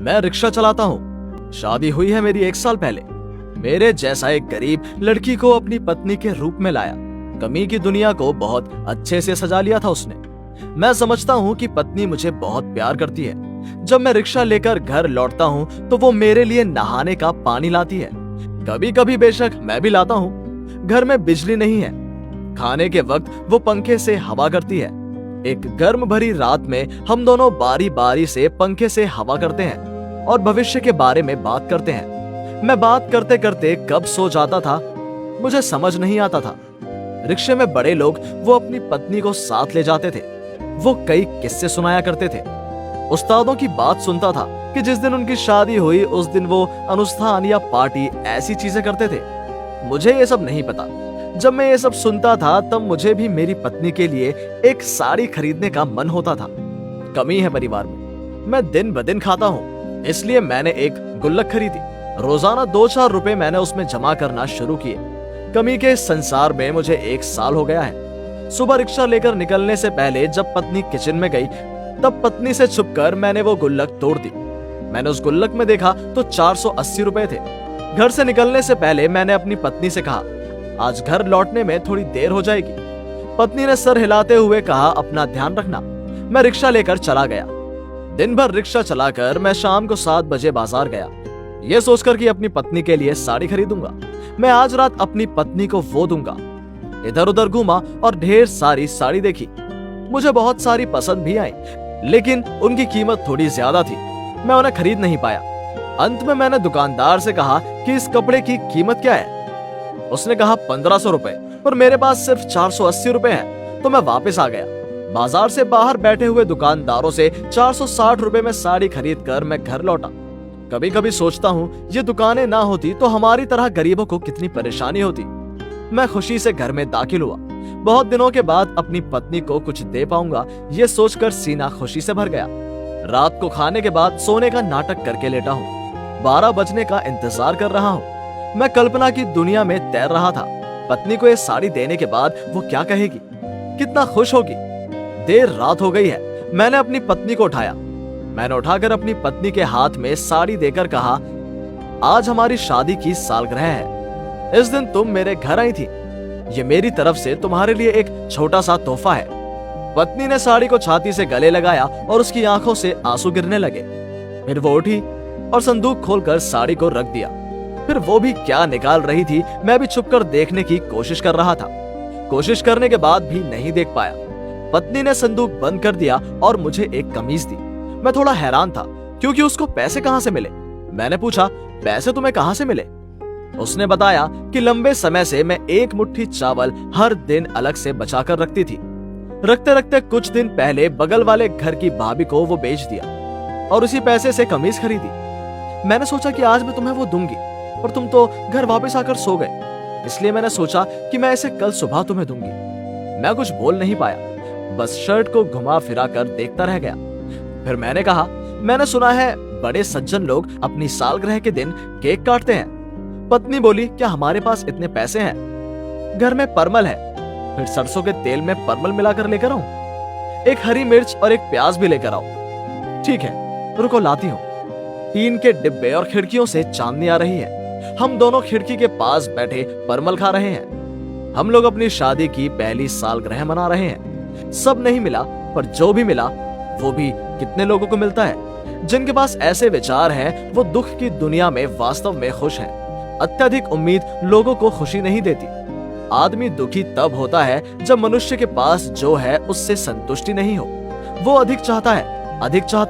मैं रिक्शा चलाता हूँ। शादी हुई है मेरी 1 साल पहले। मेरे जैसा एक गरीब लड़की को अपनी पत्नी के रूप में लाया। कमी की दुनिया को बहुत अच्छे से सजा लिया था उसने। मैं समझता हूँ कि पत्नी मुझे बहुत प्यार करती है। जब मैं रिक्शा लेकर घर लौटता हूँ तो वो मेरे लिए नहाने का पानी लाती है। कभी कभी बेशक मैं भी लाता हूँ। घर में बिजली नहीं है। खाने के वक्त वो पंखे से हवा करती है। एक गर्म भरी रात में हम दोनों बारी बारी से पंखे से हवा करते हैं और भविष्य के बारे में बात करते हैं। मैं बात करते करते कब सो जाता था मुझे समझ नहीं आता था। रिक्शे में बड़े लोग वो अपनी पत्नी को साथ ले जाते थे। वो कई किस्से सुनाया करते थे। उस्तादों की बात सुनता था कि जिस दिन उनकी शादी हुई उस दिन वो अनुष्ठान या पार्टी ऐसी चीजें करते थे। मुझे ये सब नहीं पता। जब मैं ये सब सुनता था तब मुझे भी मेरी पत्नी के लिए एक साड़ी खरीदने का मन होता था। कमी है परिवार में। मैं दिन ब दिन खाता हूँ, इसलिए मैंने एक गुल्लक खरीदी। रोजाना 2-4 रुपए मैंने उसमें जमा करना शुरू किए। कमी के इस संसार में मुझे 1 साल हो गया है। सुबह रिक्शा लेकर निकलने से पहले जब पत्नी किचन में गई तब पत्नी से छुपकर मैंने वो गुल्लक तोड़ दी। मैंने उस गुल्लक में देखा तो 480 रुपए थे। घर से निकलने से पहले मैंने अपनी पत्नी से कहा, आज घर लौटने में थोड़ी देर हो जाएगी। पत्नी ने सर हिलाते हुए कहा, अपना ध्यान रखना। मैं रिक्शा लेकर चला गया। दिन भर रिक्शा चलाकर मैं शाम को 7 बजे बाजार गया, ये सोचकर कि अपनी पत्नी के लिए साड़ी खरीदूंगा। मैं आज रात अपनी पत्नी को वो दूंगा। इधर उधर घूमा और ढेर सारी साड़ी देखी। मुझे बहुत सारी पसंद भी आई, लेकिन उनकी कीमत थोड़ी ज्यादा थी। मैं उन्हें खरीद नहीं पाया। अंत में मैंने दुकानदार से कहा कि इस कपड़े की कीमत क्या है। उसने कहा 1500 रुपए, पर मेरे पास सिर्फ 480 रुपए हैं। तो मैं वापस आ गया। बाजार से बाहर बैठे हुए दुकानदारों से 460 रुपए में साड़ी खरीद कर मैं घर लौटा। कभी कभी सोचता हूँ ये दुकानें ना होती तो हमारी तरह गरीबों को कितनी परेशानी होती। मैं खुशी से घर में दाखिल हुआ। बहुत दिनों के बाद अपनी पत्नी को कुछ दे पाऊंगा ये सोचकर सीना खुशी से भर गया। रात को खाने के बाद सोने का नाटक करके लेटा हूँ। 12 बजने का इंतजार कर रहा हूँ। मैं कल्पना की दुनिया में तैर रहा था। पत्नी को ये साड़ी देने के बाद वो क्या कहेगी, कितना खुश होगी। देर रात हो गई है। मैंने अपनी पत्नी को उठाया। मैंने उठाकर अपनी पत्नी के हाथ में साड़ी देकर कहा, आज हमारी शादी की सालगिरह है। इस दिन तुम मेरे घर आई थी। ये मेरी तरफ से तुम्हारे लिए एक छोटा सा तोहफा है। पत्नी ने साड़ी को छाती से गले लगाया और उसकी आंखों से आंसू गिरने लगे। फिर वो उठी और संदूक खोलकर साड़ी को रख दिया। फिर वो भी क्या निकाल रही थी, मैं भी छुपकर देखने की कोशिश कर रहा था। कोशिश करने के बाद भी नहीं देख पाया। पत्नी ने संदूक बंद कर दिया और मुझे एक कमीज दी। मैं थोड़ा हैरान था क्योंकि उसको पैसे कहां से मिले। मैंने पूछा, पैसे तुम्हें कहां से मिले? उसने बताया कि लंबे समय से मैं एक मुट्ठी चावल हर दिन अलग से बचाकर रखती थी। रखते रखते कुछ दिन पहले बगल वाले घर की भाभी को वो बेच दिया और उसी पैसे से कमीज खरीदी। मैंने सोचा कि आज मैं तुम्हें वो दूंगी, पर तुम तो घर वापस आकर सो गए, इसलिए मैंने सोचा कि मैं इसे कल सुबह तुम्हें दूंगी। मैं कुछ बोल नहीं पाया, बस शर्ट को घुमा फिरा कर देखता रह गया। फिर मैंने कहा, मैंने सुना है बड़े सज्जन लोग अपनी सालगिरह के दिन केक काटते हैं। पत्नी बोली, क्या हमारे पास इतने पैसे हैं? घर में परमल है। फिर सरसों के तेल में परमल मिलाकर लेकर आऊं? एक हरी मिर्च और एक प्याज भी लेकर आओ। ठीक है, रुको लाती हूँ। टीन के डिब्बे और खिड़कियों से चांदनी आ रही है। हम दोनों खिड़की के पास बैठे परमल खा रहे हैं। हम लोग अपनी शादी की पहली सालगिरह मना रहे हैं। सब नहीं मिला, पर जो भी मिला वो भी कितने लोगों को मिलता है। जिनके पास ऐसे विचार हैं, वो दुख की दुनिया में वास्तव में खुश हैं। अत्यधिक उम्मीद लोगों को खुशी नहीं देती। आदमी दुखी तब होता है जब मनुष्य के पास जो है उससे संतुष्टि नहीं हो। वो अधिक चाहता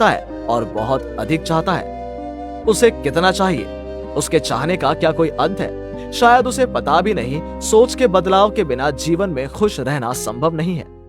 है और बहुत अधिक चाहता है। उसे कितना चाहिए, उसके चाहने का क्या कोई अंत है? शायद उसे पता भी नहीं। सोच के बदलाव के बिना जीवन में खुश रहना संभव नहीं है।